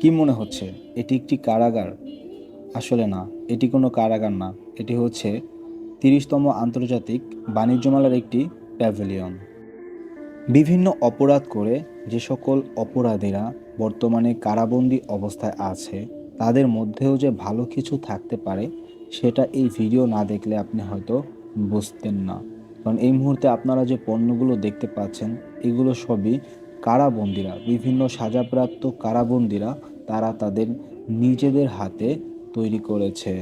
কি মনে হচ্ছে এটি একটি কারাগার? আসলে না, এটি কোনো কারাগার না। এটি হচ্ছে ৩০তম আন্তর্জাতিক বাণিজ্য মেলার একটি প্যাভিলিয়ন। বিভিন্ন অপরাধ করে যে সকল অপরাধীরা বর্তমানে কারাবন্দী অবস্থায় আছে, তাদের মধ্যেও যে ভালো কিছু থাকতে পারে সেটা এই ভিডিও না দেখলে আপনি হয়তো বুঝতেন না। কারণ এই মুহূর্তে আপনারা যে পণ্যগুলো দেখতে পাচ্ছেন, এগুলো সবই কারাবন্দীরা, বিভিন্ন সাজাপ্রাপ্ত কারাবন্দীরা তারা তাদের নিজেদের হাতে তৈরি করেছে।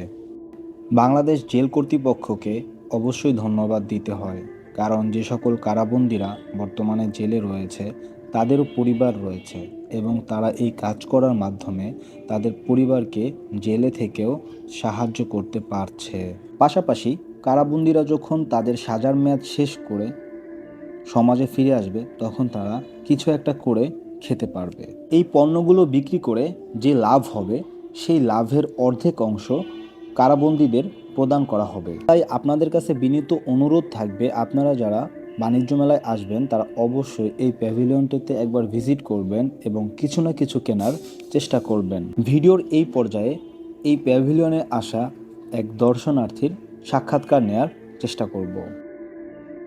বাংলাদেশ জেল কর্তৃপক্ষকে অবশ্যই ধন্যবাদ দিতে হয়, কারণ যে সকল কারাবন্দীরা বর্তমানে জেলে রয়েছে তাদেরও পরিবার রয়েছে এবং তারা এই কাজ করার মাধ্যমে তাদের পরিবারকে জেলে থেকেও সাহায্য করতে পারছে। পাশাপাশি কারাবন্দীরা যখন তাদের সাজার মেয়াদ শেষ করে সমাজে ফিরে আসবে, তখন তারা কিছু একটা করে খেতে পারবে। এই পণ্যগুলো বিক্রি করে যে লাভ হবে, সেই লাভের অর্ধেক অংশ কারাবন্দীদের প্রদান করা হবে। তাই আপনাদের কাছে বিনীত অনুরোধ থাকবে, আপনারা যারা বাণিজ্য মেলায় আসবেন তারা অবশ্যই এই প্যাভিলিয়নটিতে একবার ভিজিট করবেন এবং কিছু না কিছু কেনার চেষ্টা করবেন। ভিডিওর এই পর্যায়ে এই প্যাভিলিয়নে আসা এক দর্শনার্থীর সাক্ষাৎকার নেয়ার চেষ্টা করব।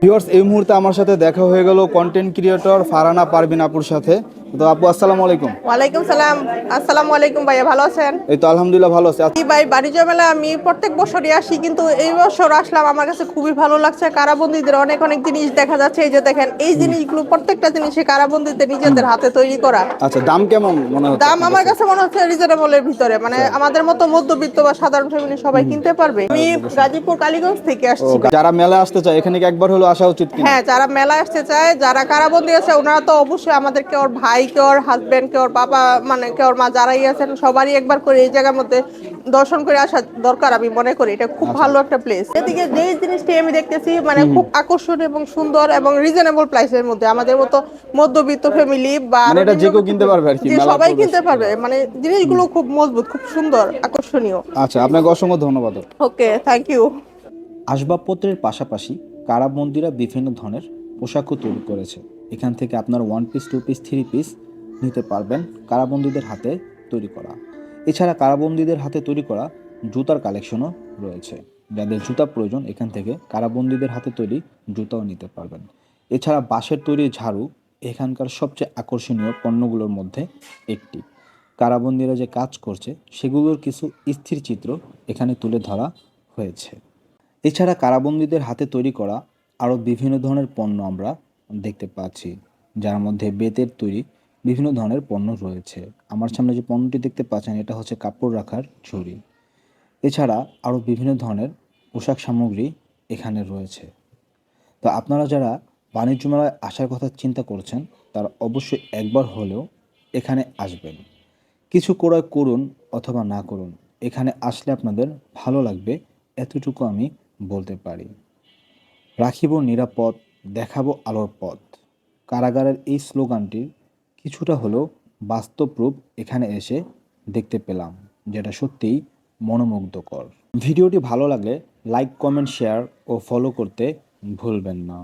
ভিউয়ার্স, এই মুহূর্তে আমার সাথে দেখা হয়ে গেল কন্টেন্ট ক্রিয়েটর ফারহানা পারভিন আপুর সাথে। তো আপু, আসসালামু আলাইকুম। ওয়ালাইকুম সালাম। আসসালামু আলাইকুম ভাইয়া, ভালো আছেন? এই তো আলহামদুলিল্লাহ ভালো আছি। এই ভাই, বাণিজ্য মেলা আমি প্রত্যেক বছরই আসি, কিন্তু এই বছর আসলাম, আমার কাছে খুবই ভালো লাগছে। কারাবন্দীদের অনেক অনেক জিনিস দেখা যাচ্ছে। এই যে দেখেন, এই জিনিসগুলো প্রত্যেকটা জিনিসই কারাবন্দীদের নিজেদের হাতে তৈরি করা। আচ্ছা, দাম কেমন মনে হচ্ছে দাম আপনার আমার কাছে? কাছে মনে হচ্ছে রিজনেবলের ভিতরে, মানে আমাদের মতো মধ্যবিত্ত বা সাধারণ ফ্যামিলি সবাই কিনতে পারবে। আমি গাজীপুর কালীগঞ্জ থেকে ও, আসছি। যারা মেলা আসতে চায় এখানে কি একবার হলো আসা উচিত কিনা? হ্যাঁ, যারা মেলায় আসতে চায়, যারা কারাবন্দী আছে, ওনারা তো অবশ্যই আমাদেরকে, ওর ভাই কে, ওর হাজবেন্ড কে, ওর বাবা মানে কে, ওর মা, যারাই আছেন সবারই একবার করে এই জায়গার মধ্যে দর্শন করে আসা দরকার। আমি মনে করি এটা খুব ভালো একটা প্লেস। এদিকে যেই জিনিসটি আমি দেখতেছি মানে খুব আকর্ষণীয় এবং সুন্দর এবং রিজনেবল প্রাইসের মধ্যে, আমাদের মতো মধ্যবিত্ত ফ্যামিলি বা মানে আরো এটা যে কেউ কিনতে পারবে আর কি, যে মেলা সবাই প্রবেশ কিনতে পারবে। করা। মানে জিনিসগুলো খুব মজবুত, খুব সুন্দর, আকর্ষণীয়। আচ্ছা, আপনাকে অসংখ্য ধন্যবাদ। ওকে, থ্যাংক ইউ। আসবাবপত্রের পাশাপাশি কারাবন্দীরা বিভিন্ন ধরনের পোশাকও তৈরি করেছে। এখান থেকে আপনার 1 পিস, 2 পিস, 3 পিস নিতে পারবেন কারাবন্দীদের হাতে তৈরি করা। এছাড়া কারাবন্দীদের হাতে তৈরি করা জুতার কালেকশনও রয়েছে। যাদের জুতা প্রয়োজন, এখান থেকে কারাবন্দীদের হাতে তৈরি জুতাও নিতে পারবেন। এছাড়া বাঁশের তৈরি ঝাড়ু এখানকার সবচেয়ে আকর্ষণীয় পণ্যগুলোর মধ্যে একটি। কারাবন্দীরা যে কাজ করছে সেগুলোর কিছু স্থির চিত্র এখানে তুলে ধরা হয়েছে। এছাড়া কারাবন্দীদের হাতে তৈরি করা আরও বিভিন্ন ধরনের পণ্য আমরা দেখতে পাচ্ছি, যার মধ্যে বেতের তৈরি বিভিন্ন ধরনের পণ্য রয়েছে। আমার সামনে যে পণ্যটি দেখতে পাচ্ছেন এটা হচ্ছে কাপড় রাখার ঝুড়ি। এছাড়া আরও বিভিন্ন ধরনের পোশাক সামগ্রী এখানে রয়েছে। তো আপনারা যারা বাণিজ্য মেলায় আসার কথা চিন্তা করছেন তারা অবশ্যই একবার হলেও এখানে আসবেন। কিছু ক্রয় করুন অথবা না করুন, এখানে আসলে আপনাদের ভালো লাগবে, এতটুকু আমি বলতে পারি। রাখিব নিরাপদ, দেখাবো আলোর পথ। কারাগারের এই স্লোগানটির কিছুটা হলেও বাস্তব রূপ এখানে এসে দেখতে পেলাম, যেটা সত্যিই মনোমুগ্ধকর। ভিডিওটি ভালো লাগলে লাইক, কমেন্ট, শেয়ার ও ফলো করতে ভুলবেন না।